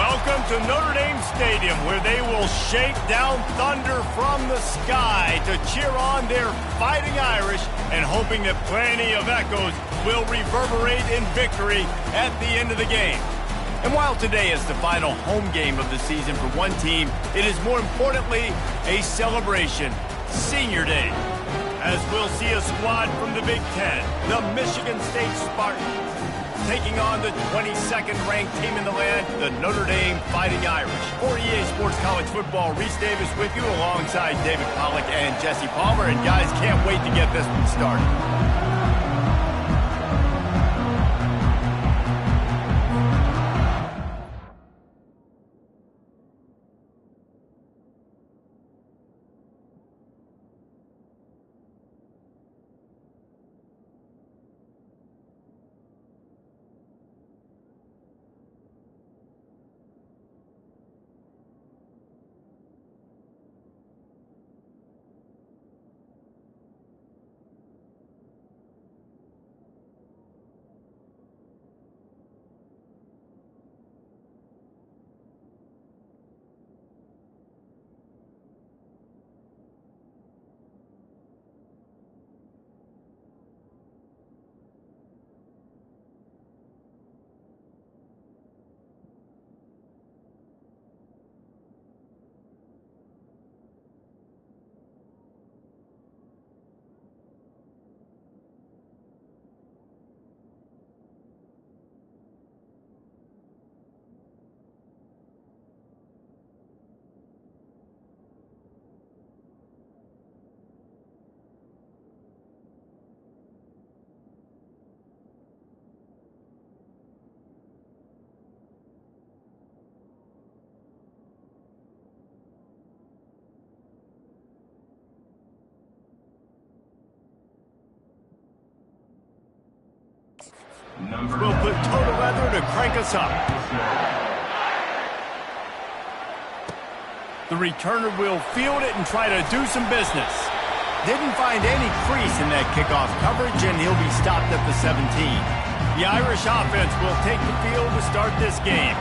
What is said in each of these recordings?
Welcome to Notre Dame Stadium, where they will shake down thunder from the sky to cheer on their Fighting Irish and hoping that plenty of echoes will reverberate in victory at the end of the game. And while today is the final home game of the season for one team, it is more importantly a celebration, Senior Day, as we'll see a squad from the Big Ten, the Michigan State Spartans, taking on the 22nd ranked team in the land, the Notre Dame Fighting Irish. For EA Sports College Football, Reese Davis with you alongside David Pollack and Jesse Palmer. And guys, can't wait to get this one started. We'll put total leather to crank us up. The returner will field it and try to do some business. Didn't find any crease in that kickoff coverage, and he'll be stopped at the 17. The Irish offense will take the field to start this game.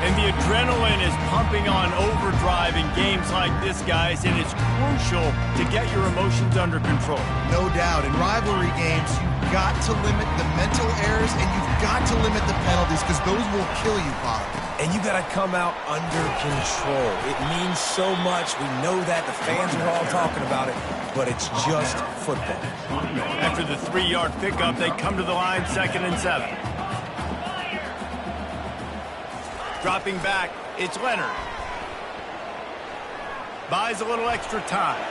And the adrenaline is pumping on overdrive in games like this, guys, and it's crucial to get your emotions under control. No doubt. In rivalry games, you've got to limit the mental errors, and you've got to limit the penalties, because those will kill you, Bob. And you got to come out under control. It means so much. We know that. The fans are all talking about it, but it's just football. After the 3-yard pickup, they come to the line, 2nd and 7. Dropping back, it's Leonard. Buys a little extra time.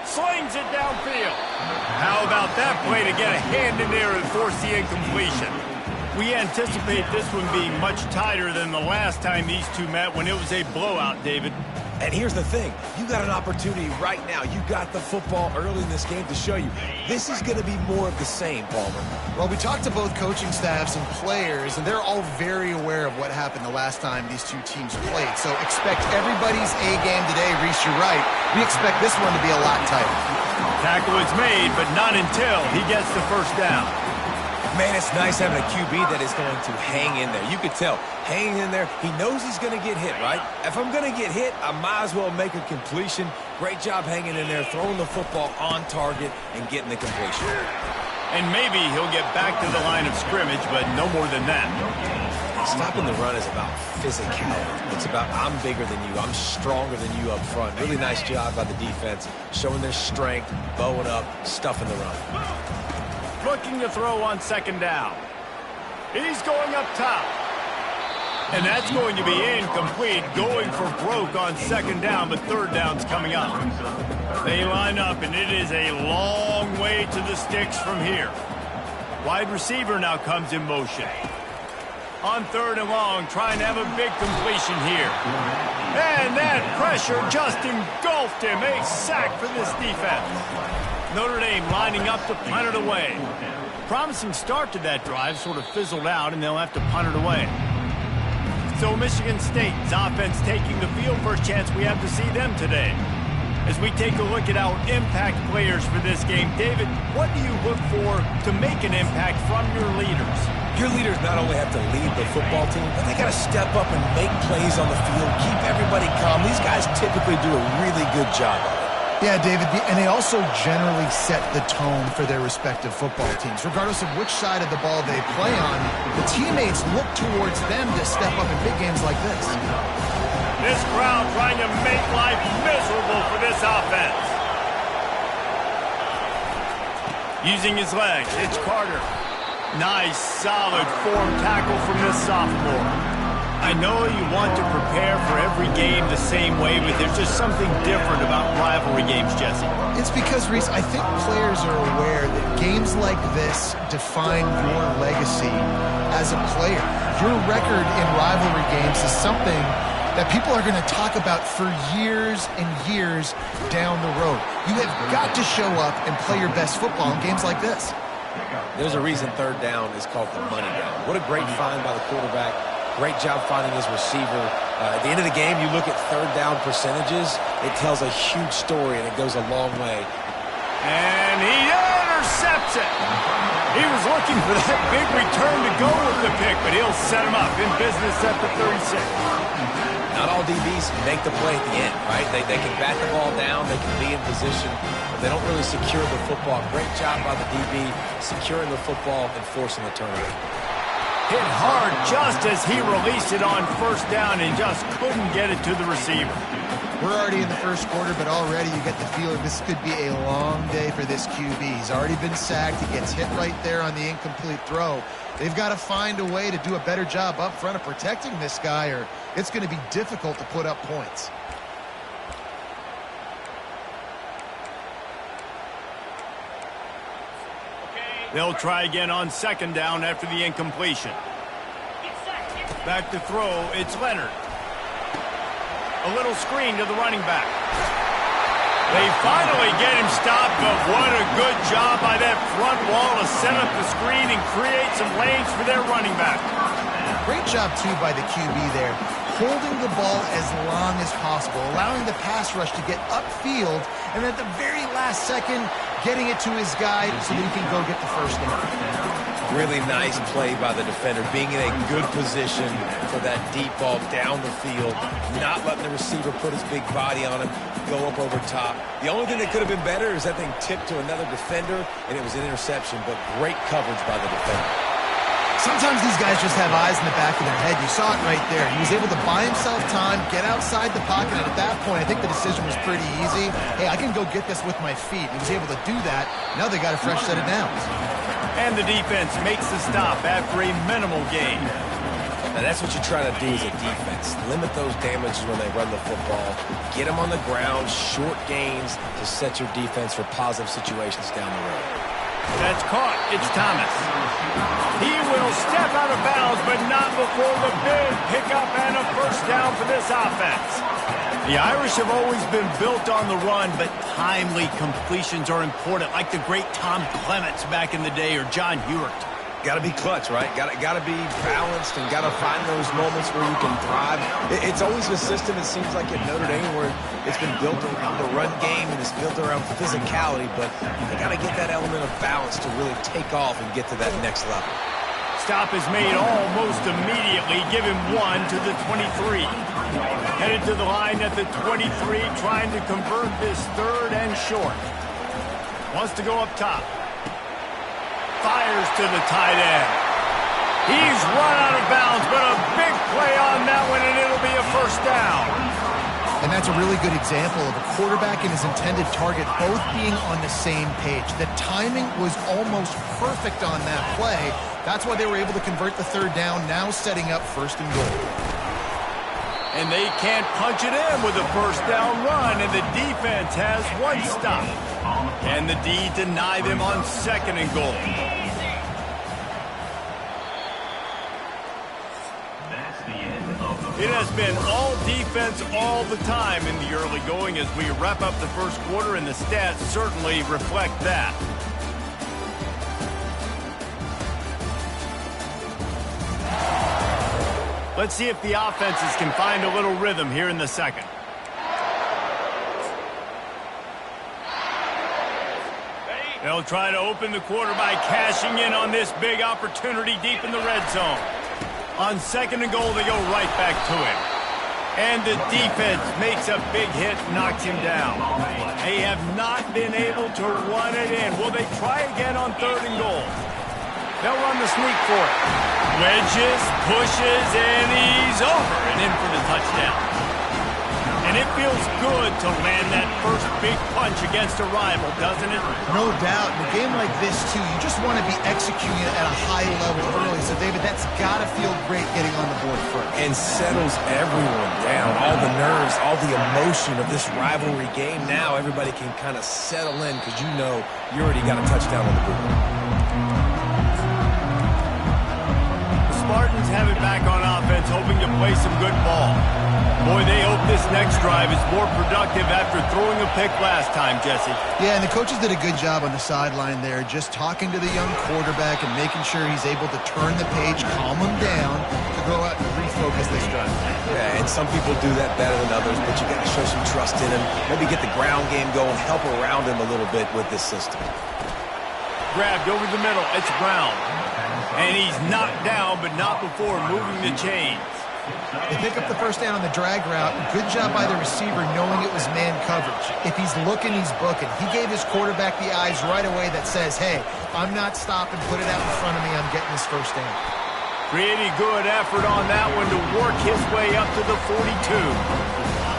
Slings it downfield. How about that play to get a hand in there and force the incompletion? We anticipate this one being much tighter than the last time these two met when it was a blowout, David. And here's the thing. You got an opportunity right now. You got the football early in this game to show you. This is going to be more of the same, Palmer. Well, we talked to both coaching staffs and players, and they're all very aware of what happened the last time these two teams played. So expect everybody's A game today. Reese, you're right. We expect this one to be a lot tighter. Tackle is made, but not until he gets the first down. Man, it's nice having a QB that is going to hang in there. You could tell, hanging in there, he knows he's going to get hit, right? If I'm going to get hit, I might as well make a completion. Great job hanging in there, throwing the football on target and getting the completion. And maybe he'll get back to the line of scrimmage, but no more than that. Stopping the run is about physicality. It's about I'm bigger than you, I'm stronger than you up front. Really nice job by the defense, showing their strength, bowing up, stuffing the run. Looking to throw on 2nd down. He's going up top. And that's going to be incomplete. Going for broke on 2nd down, but 3rd down's coming up. They line up, and it is a long way to the sticks from here. Wide receiver now comes in motion. On 3rd and long, trying to have a big completion here. And that pressure just engulfed him. A sack for this defense. Notre Dame lining up to punt it away. Promising start to that drive, sort of fizzled out, and they'll have to punt it away. So Michigan State's offense taking the field. First chance we have to see them today. As we take a look at our impact players for this game, David, what do you look for to make an impact from your leaders? Your leaders not only have to lead the football team, but they got to step up and make plays on the field, keep everybody calm. These guys typically do a really good job of it. Yeah, David, and they also generally set the tone for their respective football teams. Regardless of which side of the ball they play on, the teammates look towards them to step up in big games like this. This crowd trying to make life miserable for this offense. Using his legs, it's Carter. Nice, solid form tackle from this sophomore. I know you want to prepare for every game the same way, but there's just something different about rivalry games, Jesse. It's because, Reese, I think players are aware that games like this define your legacy as a player. Your record in rivalry games is something that people are going to talk about for years and years down the road. You have got to show up and play your best football in games like this. There's a reason third down is called the money down. What a great find by the quarterback. Great job finding his receiver. At the end of the game, you look at third down percentages. It tells a huge story, and it goes a long way. And he intercepts it. He was looking for that big return to go with the pick, but he'll set him up in business at the 36. Not all DBs make the play at the end, right? They can bat the ball down, they can be in position, but they don't really secure the football. Great job by the DB securing the football and forcing the turnover. Hit hard just as he released it on first down and just couldn't get it to the receiver. We're already in the first quarter, but already you get the feeling this could be a long day for this QB. He's already been sacked. He gets hit right there on the incomplete throw. They've got to find a way to do a better job up front of protecting this guy, or it's going to be difficult to put up points. They'll try again on second down after the incompletion. Back to throw, it's Leonard. A little screen to the running back. They finally get him stopped, but what a good job by that front wall to set up the screen and create some lanes for their running back. Great job, too, by the QB there, holding the ball as long as possible, allowing the pass rush to get upfield, and at the very last second, getting it to his guy so that he can go get the first down. Really nice play by the defender, being in a good position for that deep ball down the field, not letting the receiver put his big body on him, go up over top. The only thing that could have been better is that thing tipped to another defender, and it was an interception, but great coverage by the defender. Sometimes these guys just have eyes in the back of their head. You saw it right there. He was able to buy himself time, get outside the pocket, and at that point, I think the decision was pretty easy. Hey, I can go get this with my feet. He was able to do that. Now they got a fresh set of downs. And the defense makes the stop after a minimal gain. Now that's what you try to do as a defense. Limit those damages when they run the football. Get them on the ground, short gains to set your defense for positive situations down the road. That's caught. It's Thomas. He will step out of bounds, but not before the big pickup and a first down for this offense. The Irish have always been built on the run, but timely completions are important, like the great Tom Clements back in the day or John Hewart. Got to be clutch, right? Got to be balanced and got to find those moments where you can thrive. It's always a system, it seems like, at Notre Dame where it's been built around the run game and it's built around physicality, but you got to get that element of balance to really take off and get to that next level. Stop is made almost immediately. Give him one to the 23. Headed to the line at the 23, trying to convert this third and short. Wants to go up top. Fires to the tight end. He's run out of bounds, but a big play on that one, and it'll be a first down. And that's a really good example of a quarterback and his intended target both being on the same page. The timing was almost perfect on that play. That's why they were able to convert the third down, now setting up first and goal. And they can't punch it in with a first down run, and the defense has one stop. And the D deny them on second and goal. It has been all defense all the time in the early going as we wrap up the first quarter, and the stats certainly reflect that. Let's see if the offenses can find a little rhythm here in the second. They'll try to open the quarter by cashing in on this big opportunity deep in the red zone. On 2nd and goal, they go right back to him. And the defense makes a big hit, knocks him down. They have not been able to run it in. Will they try again on 3rd and goal? They'll run the sneak for it. Wedges, pushes, and he's over and in for the touchdown. And it feels good to land that first big punch against a rival, doesn't it? No doubt. In a game like this, too, you just want to be executing at a high level early. So, David, that's got to feel great getting on the board first. And settles everyone down. All the nerves, all the emotion of this rivalry game. Now everybody can kind of settle in because you know you already got a touchdown on the board. The Spartans have it back on offense, hoping to play some good ball. Boy, they hope this next drive is more productive after throwing a pick last time, Jesse. Yeah, and the coaches did a good job on the sideline there, just talking to the young quarterback and making sure he's able to turn the page, calm him down, to go out and refocus this drive. Yeah, and some people do that better than others, but you got to show some trust in him. Maybe get the ground game going, help around him a little bit with this system. Grabbed over the middle. It's Brown. And he's knocked down, but not before moving the chains. They pick up the first down on the drag route. Good job by the receiver knowing it was man coverage. If he's looking, he's booking. He gave his quarterback the eyes right away that says, hey, I'm not stopping. Put it out in front of me. I'm getting this first down. Pretty good effort on that one to work his way up to the 42.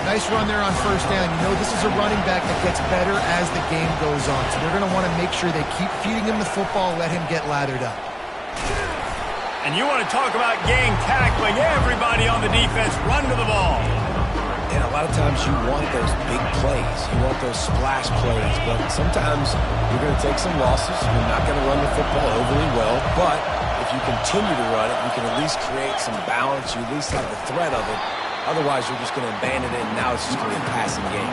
Nice run there on first down. You know this is a running back that gets better as the game goes on. So they're going to want to make sure they keep feeding him the football, let him get lathered up. And you want to talk about gang tackling. Everybody on the defense run to the ball. And a lot of times you want those big plays. You want those splash plays. But sometimes you're going to take some losses. You're not going to run the football overly well. But if you continue to run it, you can at least create some balance. You at least have the threat of it. Otherwise, you're just going to abandon it, and now it's just going to be a passing game.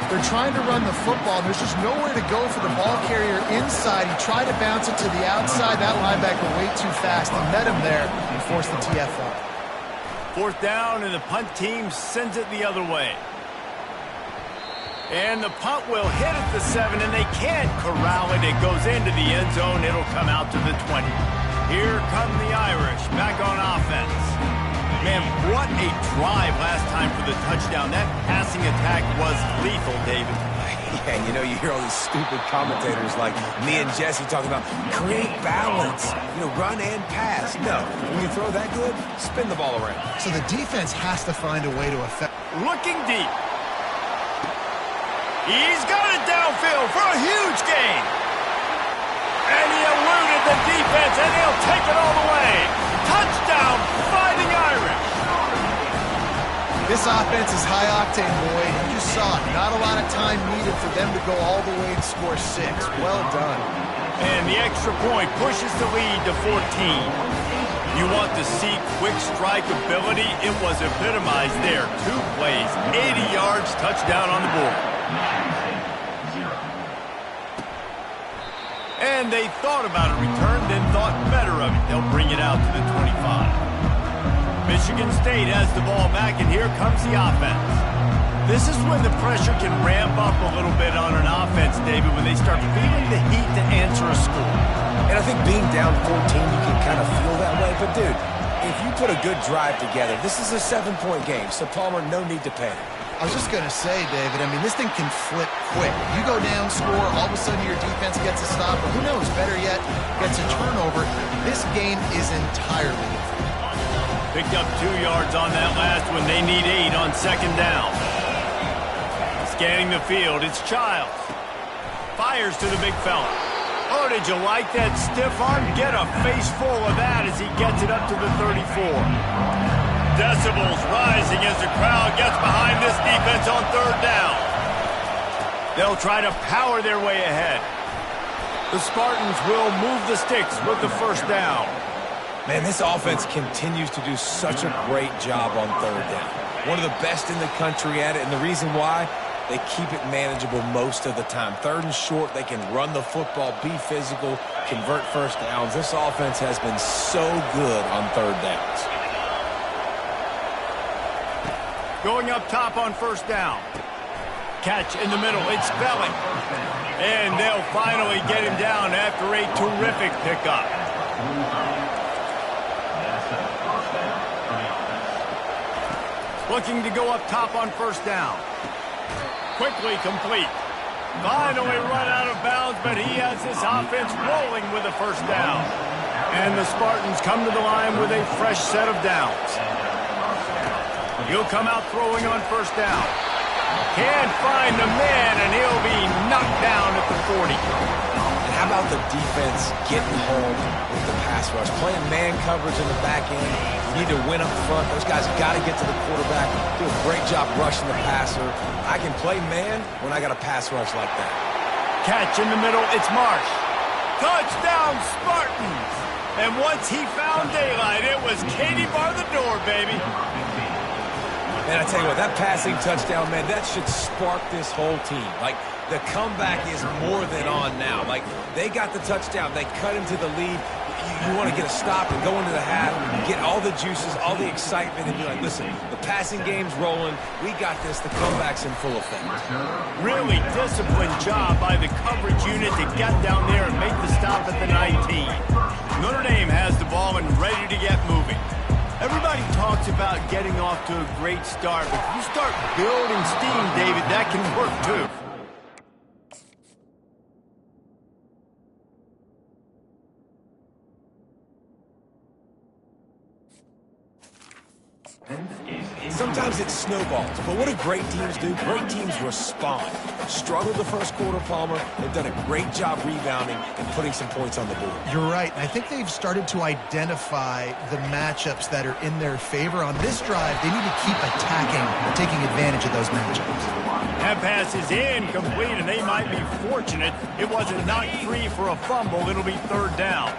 They're trying to run the football, and there's just nowhere to go for the ball carrier inside. He tried to bounce it to the outside. That linebacker way too fast. He met him there and forced the TFL. 4th down, and the punt team sends it the other way. And the punt will hit at the 7, and they can't corral it. It goes into the end zone. It'll come out to the 20. Here come the Irish back on offense. Man, what a drive last time for the touchdown. That passing attack was lethal, David. Yeah, you know, you hear all these stupid commentators like me and Jesse talking about create balance, you know, run and pass. No, when you throw that good, spin the ball around. So the defense has to find a way to affect. Looking deep. He's got it downfield for a huge gain. And he eluded the defense, and he'll take it all the way. Touchdown, Fighting Irish. This offense is high octane, boy. You just saw it. Not a lot of time needed for them to go all the way and score 6. Well done. And the extra point pushes the lead to 14. You want to see quick strike ability? It was epitomized there. 2 plays, 80 yards, touchdown on the board. And they thought about a return, then thought better of it. They'll bring it out to the 25. Michigan State has the ball back, and here comes the offense. This is when the pressure can ramp up a little bit on an offense, David, when they start feeling the heat to answer a score. And I think being down 14, you can kind of feel that way. But, dude, if you put a good drive together, this is a 7-point game. So, Palmer, no need to panic. I was just going to say, David, I mean, this thing can flip quick. You go down, score, all of a sudden your defense gets a stop, or who knows, better yet, gets a turnover. This game is entirely different. Picked up 2 yards on that last one. They need 8 on 2nd down. Scanning the field, it's Childs. Fires to the big fella. Oh, did you like that stiff arm? Get a face full of that as he gets it up to the 34. Decibels rising as the crowd gets behind this defense on 3rd down. They'll try to power their way ahead. The Spartans will move the sticks with the 1st down. Man, this offense continues to do such a great job on 3rd down. One of the best in the country at it, and the reason why, they keep it manageable most of the time. 3rd and short, they can run the football, be physical, convert 1st downs. This offense has been so good on 3rd downs. Going up top on 1st down. Catch in the middle. It's Spelling. And they'll finally get him down after a terrific pickup. Looking to go up top on first down. Quickly complete. Finally run out of bounds, but he has this offense rolling with a first down. And the Spartans come to the line with a fresh set of downs. He'll come out throwing on first down. Can't find the man, and he'll be knocked down at the 40. And how about the defense getting home with the pass rush? Playing man coverage in the back end. You need to win up front. Those guys got to get to the quarterback. Do a great job rushing the passer. I can play man when I got a pass rush like that. Catch in the middle. It's Marsh. Touchdown, Spartans! And once he found daylight, it was Katie bar the door, baby. And I tell you what, that passing touchdown, man, that should spark this whole team. Like, the comeback is more than on now. Like, they got the touchdown. They cut into the lead. You want to get a stop and go into the half, get all the juices, all the excitement, and be like, listen, the passing game's rolling. We got this. The comeback's in full effect. Really disciplined job by the coverage unit to get down there and make the stop at the 19. Notre Dame has the ball and ready to get moving. Everybody talks about getting off to a great start, but if you start building steam, David, that can work too. Sometimes it snowballs, but what do great teams do? Great teams respond. Struggled the first quarter, Palmer. They've done a great job rebounding and putting some points on the board. You're right. And I think they've started to identify the matchups that are in their favor. On this drive, they need to keep attacking, taking advantage of those matchups. That pass is incomplete, and they might be fortunate it wasn't knocked free for a fumble. It'll be third down.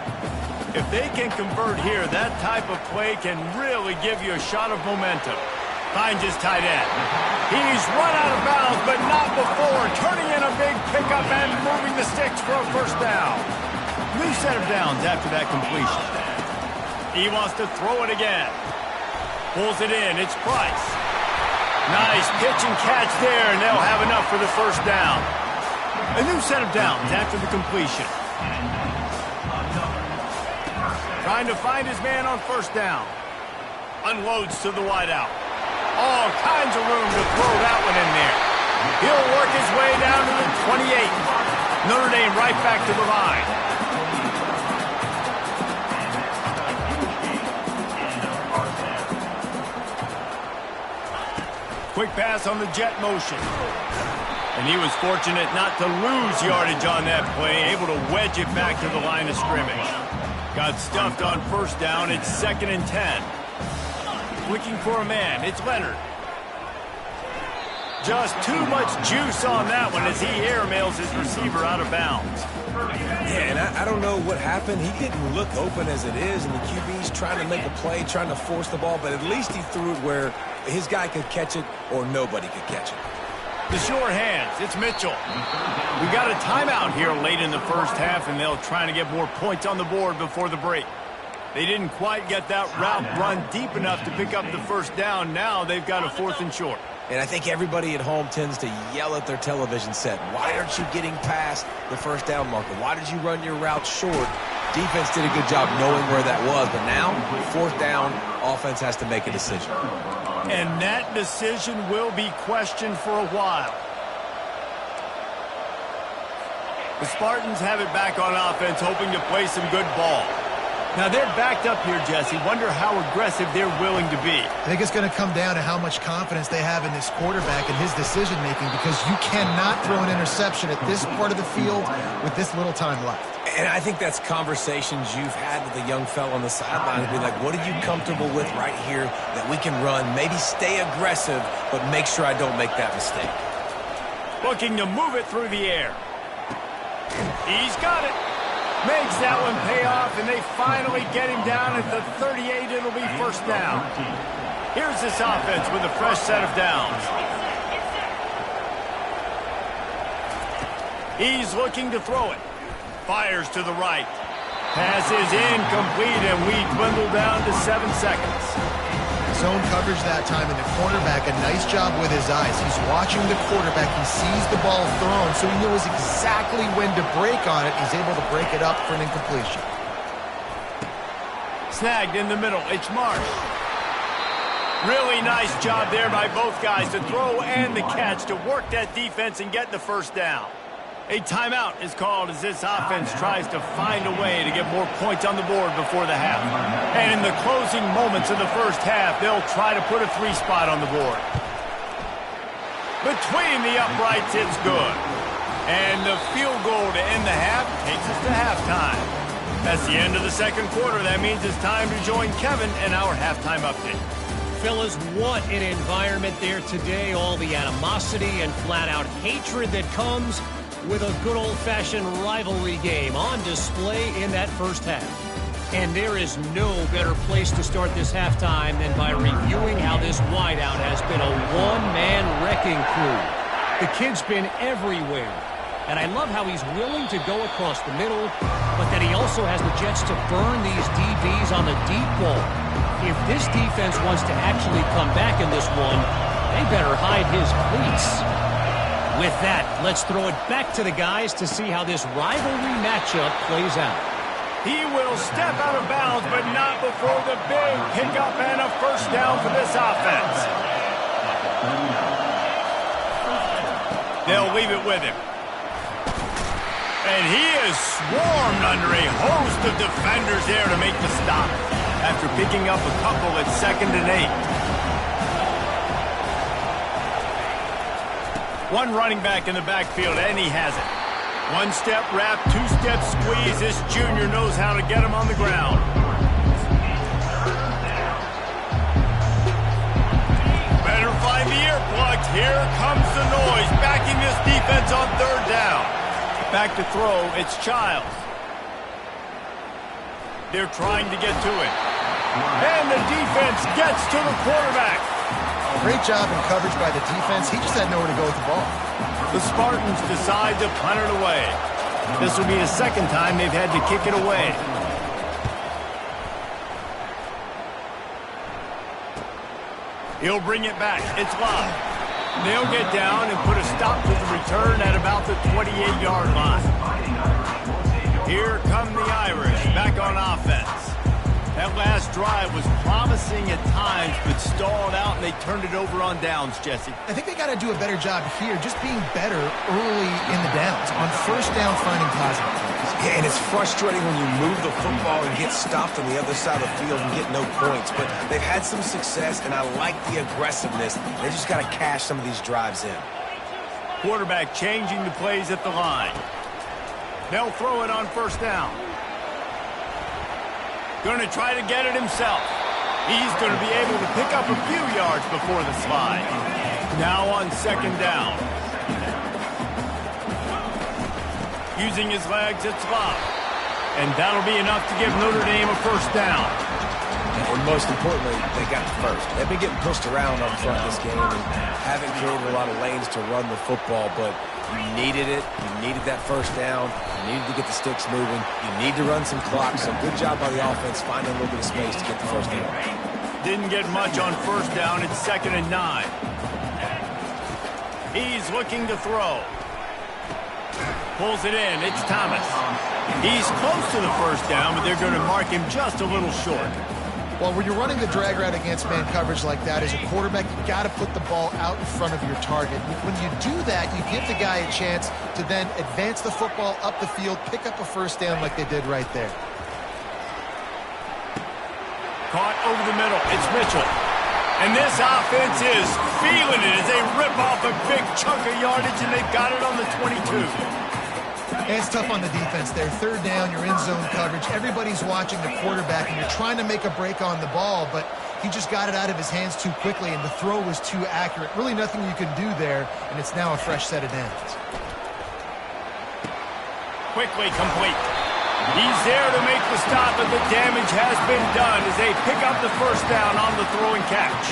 If they can convert here, that type of play can really give you a shot of momentum. Finds his tight end. He's run out of bounds, but not before. Turning in a big pickup and moving the sticks for a first down. New set of downs after that completion. He wants to throw it again. Pulls it in. It's Price. Nice pitch and catch there, and they'll have enough for the first down. A new set of downs after the completion. Trying to find his man on first down. Unloads to the wideout. All kinds of room to throw that one in there. He'll work his way down to the 28. Notre Dame right back to the line. Quick pass on the jet motion. And he was fortunate not to lose yardage on that play, able to wedge it back to the line of scrimmage. Got stuffed on first down. It's 2nd and 10. Looking for a man. It's Leonard. Just too much juice on that one as he airmails his receiver out of bounds. Yeah, and I don't know what happened. He didn't look open as it is, and the QB's trying to make a play, trying to force the ball, but at least he threw it where his guy could catch it or nobody could catch it. The sure hands. It's Mitchell. We got a timeout here late in the first half, and they'll try to get more points on the board before the break. They didn't quite get that route run deep enough to pick up the first down. Now they've got a 4th and short. And I think everybody at home tends to yell at their television set, why aren't you getting past the first down marker? Why did you run your route short? Defense did a good job knowing where that was, but now, 4th down, offense has to make a decision. And that decision will be questioned for a while. The Spartans have it back on offense, hoping to play some good ball. Now they're backed up here, Jesse. Wonder how aggressive they're willing to be. I think it's going to come down to how much confidence they have in this quarterback and his decision-making, because you cannot throw an interception at this part of the field with this little time left. And I think that's conversations you've had with a young fella on the sideline to be like, what are you comfortable with right here that we can run? Maybe stay aggressive, but make sure I don't make that mistake. Looking to move it through the air. He's got it. Makes that one pay off, and they finally get him down at the 38. It'll be first down. Here's this offense with a fresh set of downs. He's looking to throw it. Fires to the right. Pass is incomplete, and we dwindle down to 7 seconds. zone coverage that time, and the cornerback, a nice job with his eyes. He's watching the quarterback. He sees the ball thrown, so he knows exactly when to break on it. He's able to break it up for an incompletion. Snagged in the middle. It's Marsh. Really nice job there by both guys to throw and the catch to work that defense and get the first down. A timeout is called as this offense tries to find a way to get more points on the board before the half. And in the closing moments of the first half, they'll try to put a 3 spot on the board. Between the uprights, it's good. And the field goal to end the half takes us to halftime. That's the end of the second quarter. That means it's time to join Kevin in our halftime update. Fellas, what an environment there today. All the animosity and flat-out hatred that comes with a good old-fashioned rivalry game on display in that first half. And there is no better place to start this halftime than by reviewing how this wideout has been a one-man wrecking crew. The kid's been everywhere. And I love how he's willing to go across the middle, but that he also has the jets to burn these DBs on the deep ball. If this defense wants to actually come back in this one, they better hide his cleats. With that, let's throw it back to the guys to see how this rivalry matchup plays out. He will step out of bounds, but not before the big pickup and a first down for this offense. They'll leave it with him. And he is swarmed under a host of defenders there to make the stop after picking up a couple at 2nd and 8. One running back in the backfield, and he has it. One-step wrap, two-step squeeze. This junior knows how to get him on the ground. Better find the earplugs. Here comes the noise, backing this defense on 3rd down. Back to throw, it's Childs. They're trying to get to it. And the defense gets to the quarterback. Great job in coverage by the defense. He just had nowhere to go with the ball. The Spartans decide to punt it away. This will be the 2nd time they've had to kick it away. He'll bring it back. It's live. They'll get down and put a stop to the return at about the 28-yard line. Here come the Irish back on offense. That last drive was promising at times, but stalled out, and they turned it over on downs, Jesse. I think they got to do a better job here, just being better early in the downs. On 1st down, finding positive plays. Yeah, and it's frustrating when you move the football and get stopped on the other side of the field and get no points. But they've had some success, and I like the aggressiveness. They just got to cash some of these drives in. Quarterback changing the plays at the line. They'll throw it on 1st down. Going to try to get it himself. He's going to be able to pick up a few yards before the slide. Now on 2nd down. Using his legs, it's locked. And that'll be enough to give Notre Dame a 1st down. And most importantly, they got the first. They've been getting pushed around on front of this game and haven't created a lot of lanes to run the football, but you needed it. You needed that 1st down. You needed to get the sticks moving. You need to run some clock. So good job by the offense finding a little bit of space to get the 1st down. Didn't get much on 1st down. It's 2nd and 9. He's looking to throw. Pulls it in. It's Thomas. He's close to the 1st down, but they're going to mark him just a little short. Well, when you're running the drag route against man coverage like that, as a quarterback, you got to put the ball out in front of your target. When you do that, you give the guy a chance to then advance the football up the field, pick up a 1st down like they did right there. Caught over the middle. It's Mitchell. And this offense is feeling it as they rip off a big chunk of yardage, and they've got it on the 22. And it's tough on the defense there. 3rd down, you're in zone coverage. Everybody's watching the quarterback, and you're trying to make a break on the ball, but he just got it out of his hands too quickly, and the throw was too accurate. Really nothing you can do there, and it's now a fresh set of downs. Quickly complete. He's there to make the stop, and the damage has been done as they pick up the 1st down on the throw and catch.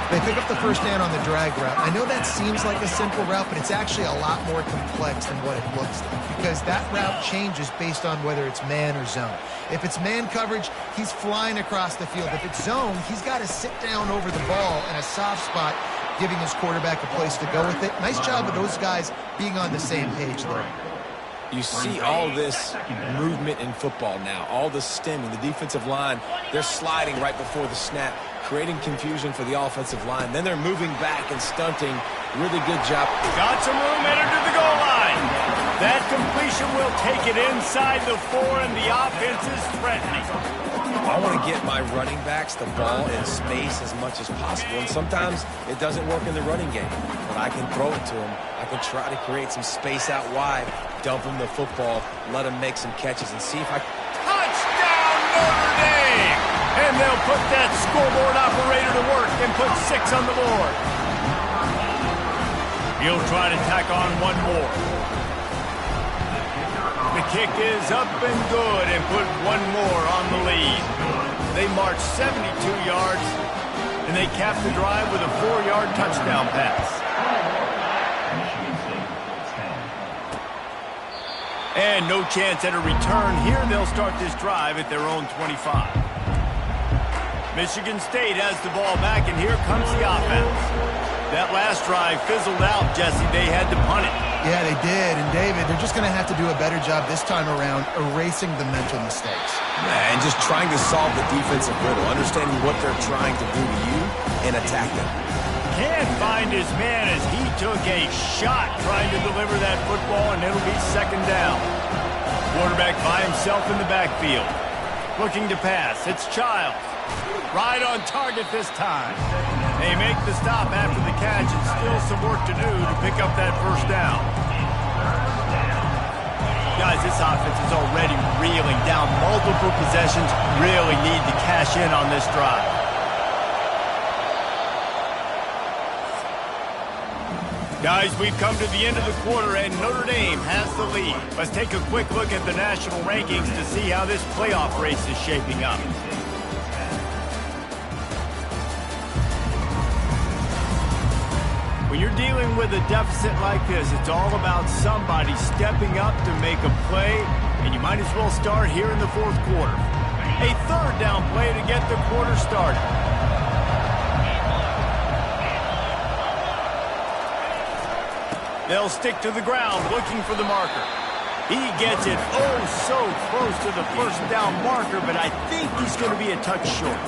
They pick up the first down on the drag route. I know that seems like a simple route, but it's actually a lot more complex than what it looks like because that route changes based on whether it's man or zone. If it's man coverage, he's flying across the field. If it's zone, he's got to sit down over the ball in a soft spot, giving his quarterback a place to go with it. Nice job of those guys being on the same page there. You see all this movement in football now, all the stemming, the defensive line, they're sliding right before the snap, creating confusion for the offensive line. Then they're moving back and stunting. Really good job. Got some room, entered to the goal line. That completion will take it inside the 4, and the offense is threatening. I want to get my running backs the ball in space as much as possible, and sometimes it doesn't work in the running game, but I can throw it to them. I can try to create some space out wide, dump them the football, let them make some catches, and see if I... Touchdown, Notre Dame! And they'll put that scoreboard operator to work and put 6 on the board. He'll try to tack on one more. The kick is up and good and put one more on the lead. They march 72 yards, and they cap the drive with a 4-yard touchdown pass. And no chance at a return here. They'll start this drive at their own 25. Michigan State has the ball back, and here comes the offense. That last drive fizzled out, Jesse. They had to punt it. Yeah, they did. And, David, they're just going to have to do a better job this time around erasing the mental mistakes. And just trying to solve the defensive riddle, understanding what they're trying to do to you and attack them. Can't find his man as he took a shot trying to deliver that football, and it'll be second down. Quarterback by himself in the backfield. Looking to pass. It's Childs. Right on target this time. They make the stop after the catch, and still some work to do to pick up that first down. Guys, this offense is already reeling down multiple possessions. Really need to cash in on this drive. Guys, we've come to the end of the quarter, and Notre Dame has the lead. Let's take a quick look at the national rankings to see how this playoff race is shaping up. When you're dealing with a deficit like this, it's all about somebody stepping up to make a play, and you might as well start here in the fourth quarter. A third down play to get the quarter started. They'll stick to the ground looking for the marker. He gets it oh so close to the first down marker, but I think he's going to be a touch short.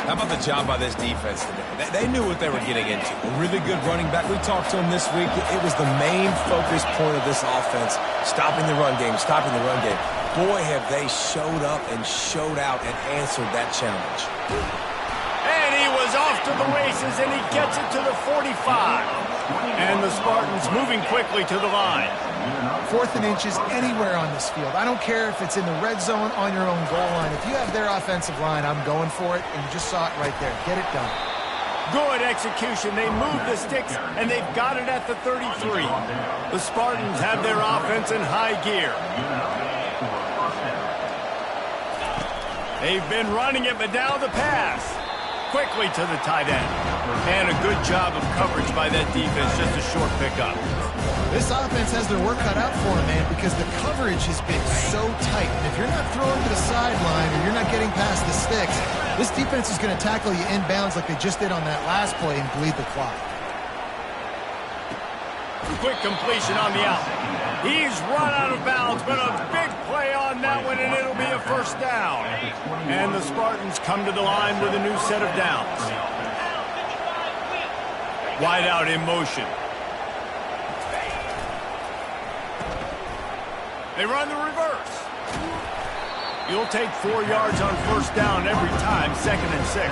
How about the job by this defense today? They knew what they were getting into. A really good running back. We talked to him this week. It was the main focus point of this offense, stopping the run game, stopping the run game. Boy, have they showed up and showed out and answered that challenge. And he was off to the races, and he gets it to the 45. And the Spartans moving quickly to the line. 4th and inches anywhere on this field. I don't care if it's in the red zone on your own goal line. If you have their offensive line, I'm going for it, and you just saw it right there. Get it done. Good execution. They move the sticks, and they've got it at the 33. The Spartans have their offense in high gear. They've been running it, but now the pass. Quickly to the tight end. And a good job of coverage by that defense, just a short pickup. This offense has their work cut out for them, man, because the coverage has been so tight. And if you're not throwing to the sideline or you're not getting past the sticks, this defense is going to tackle you inbounds like they just did on that last play and bleed the clock. Quick completion on the out. He's run out of bounds, but a big play on that one, and it'll be a first down. And the Spartans come to the line with a new set of downs. Wide out in motion. They run the reverse. You'll take 4 yards on first down every time, 2nd and 6.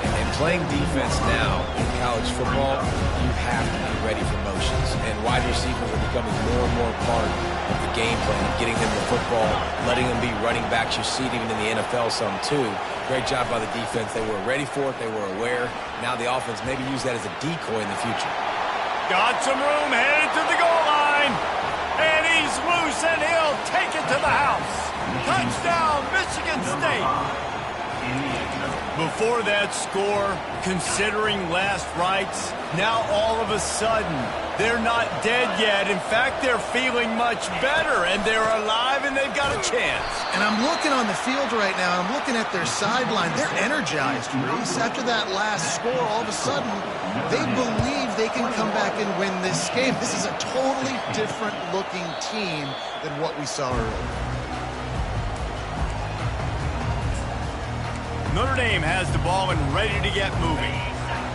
And playing defense now in college football, you have to be ready for motions. And wide receivers are becoming more and more part of the game plan, getting them the football, letting them be running backs. You see it even in the NFL some too. Great job by the defense. They were ready for it. They were aware. Now the offense maybe use that as a decoy in the future. Got some room, headed to the goal line. And he's loose, and he'll take it to the house. Touchdown, Michigan State. Before that score, considering last rites, now all of a sudden, they're not dead yet. In fact, they're feeling much better, and they're alive, and they've got a chance. And I'm looking on the field right now. I'm looking at their sideline. They're energized, Reese. After that last score, all of a sudden, they believe they can come back and win this game. This is a totally different-looking team than what we saw earlier. Notre Dame has the ball and ready to get moving.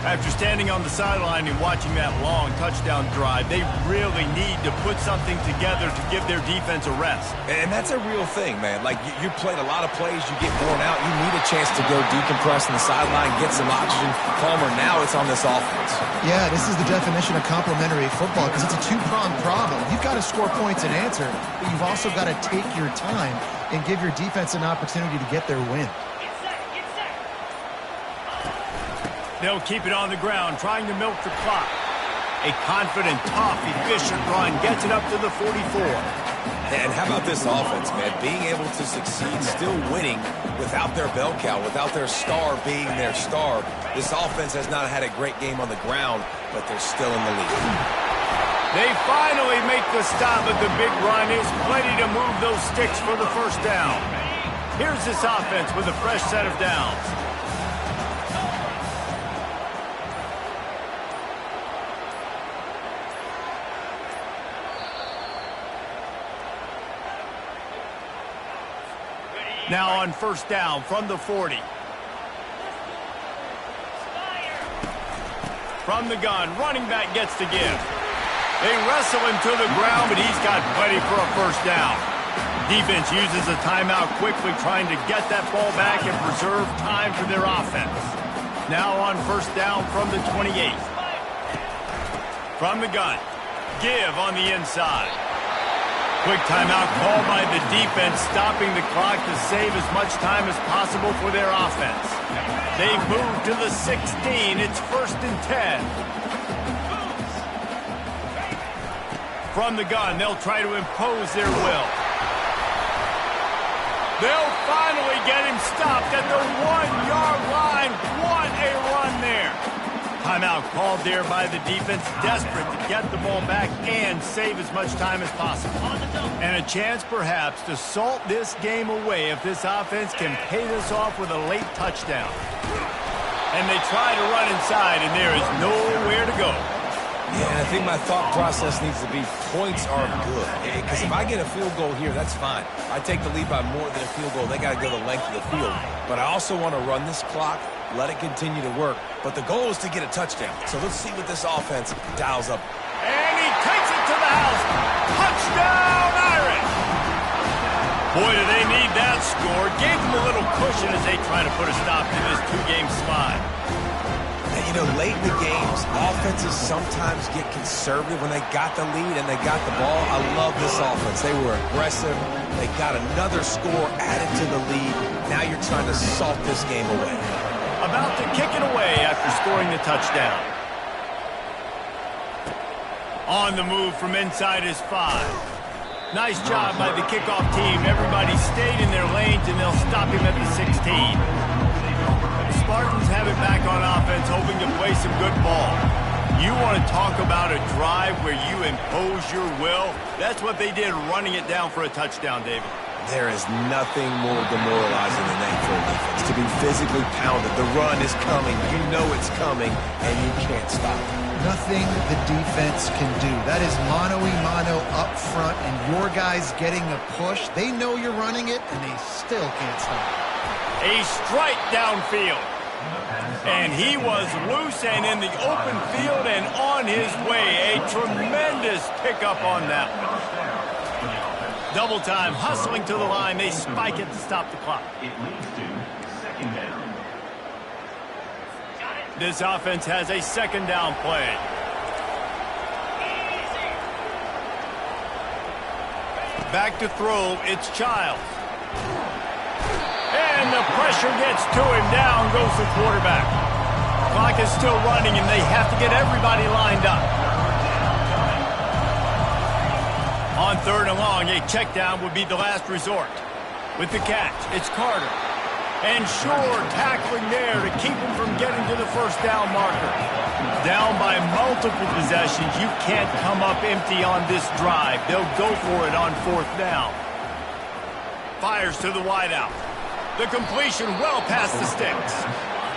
After standing on the sideline and watching that long touchdown drive, they really need to put something together to give their defense a rest. And that's a real thing, man. Like, you played a lot of plays, you get worn out, you need a chance to go decompress on the sideline, get some oxygen. Palmer, now it's on this offense. Yeah, this is the definition of complementary football because it's a two-pronged problem. You've got to score points and answer, but you've also got to take your time and give your defense an opportunity to get their win. They'll keep it on the ground, trying to milk the clock. A confident, tough, efficient run gets it up to the 44. And how about this offense, man? Being able to succeed, still winning without their bell cow, without their star being their star. This offense has not had a great game on the ground, but they're still in the lead. They finally make the stop, but the big run is plenty to move those sticks for the first down. Here's this offense with a fresh set of downs. Now on first down from the 40. From the gun, running back gets to give. They wrestle him to the ground, but he's got plenty for a first down. Defense uses a timeout quickly, trying to get that ball back and preserve time for their offense. Now on first down from the 28. From the gun, give on the inside. Quick timeout called by the defense, stopping the clock to save as much time as possible for their offense. They move to the 16. It's 1st and 10. From the gun, they'll try to impose their will. They'll finally get him stopped at the 1-yard line. What a run there. Timeout called there by the defense, desperate to get the ball back and save as much time as possible. And a chance perhaps to salt this game away if this offense can pay this off with a late touchdown. And they try to run inside, and there is nowhere to go. Yeah, I think my thought process needs to be points are good. Because if I get a field goal here, that's fine. I take the lead by more than a field goal. They got to go the length of the field. But I also want to run this clock, let it continue to work. But the goal is to get a touchdown. So let's see what this offense dials up. And he takes it to the house. Touchdown, Irish! Boy, do they need that score. Gave them a little cushion as they try to put a stop to this two-game slide. And, you know, late in the games, offenses sometimes get conservative when they got the lead and they got the ball. I love this offense. They were aggressive. They got another score added to the lead. Now you're trying to salt this game away. About to kick it away after scoring the touchdown. On the move from inside his 5. Nice job by the kickoff team. Everybody stayed in their lanes, and they'll stop him at the 16. The Spartans have it back on offense, hoping to play some good ball. You want to talk about a drive where you impose your will? That's what they did, running it down for a touchdown, David. There is nothing more demoralizing than that for a defense. To be physically pounded. The run is coming. You know it's coming, and you can't stop it. Nothing the defense can do. That is mano-a-mano up front, and your guys getting a push. They know you're running it, and they still can't stop it. A strike downfield. And he was loose and in the open field and on his way. A tremendous pickup on that one. Double time, hustling to the line. They spike it to stop the clock. This offense has a second down play. Back to throw, it's Childs. And the pressure gets to him. Down goes the quarterback. Clock is still running, and they have to get everybody lined up. On 3rd and long, a check down would be the last resort. With the catch, it's Carter. And sure tackling there to keep him from getting to the first down marker. Down by multiple possessions, you can't come up empty on this drive. They'll go for it on fourth down. Fires to the wideout. The completion well past the sticks.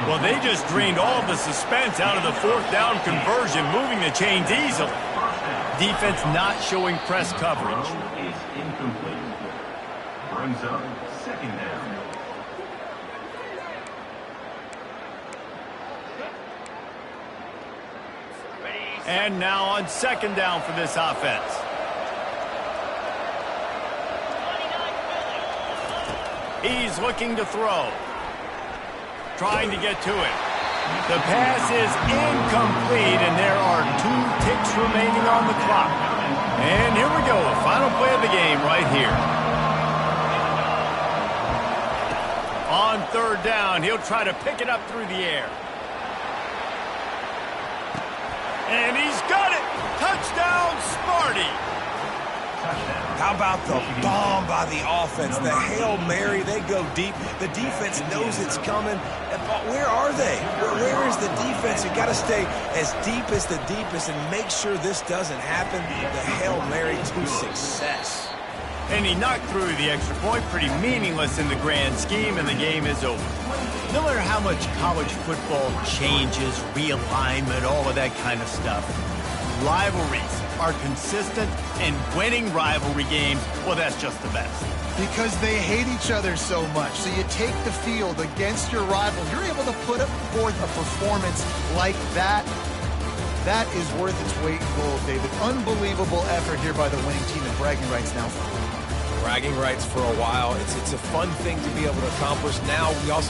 Well, they just drained all the suspense out of the fourth down conversion, moving the chains easily. Defense not showing press coverage. Is incomplete. Brings up second down. And now on second down for this offense. He's looking to throw. Trying to get to it. The pass is incomplete, and there are 2 ticks remaining on the clock. And here we go, final play of the game right here. On third down, he'll try to pick it up through the air. And he's got it! Touchdown, Smarty! How about the bomb by the offense? The Hail Mary, they go deep. The defense knows it's coming. But where are they? Where is the defense? You got to stay as deep as the deepest and make sure this doesn't happen. The Hail Mary to success. And he knocked through the extra point. Pretty meaningless in the grand scheme, and the game is over. No matter how much college football changes, realignment, all of that kind of stuff, rivalries are consistent, and winning rivalry games, well, that's just the best. Because they hate each other so much. So you take the field against your rival. You're able to put forth a performance like that. That is worth its weight in gold, David. Unbelievable effort here by the winning team, and bragging rights now. Bragging rights for a while. It's a fun thing to be able to accomplish. Now we also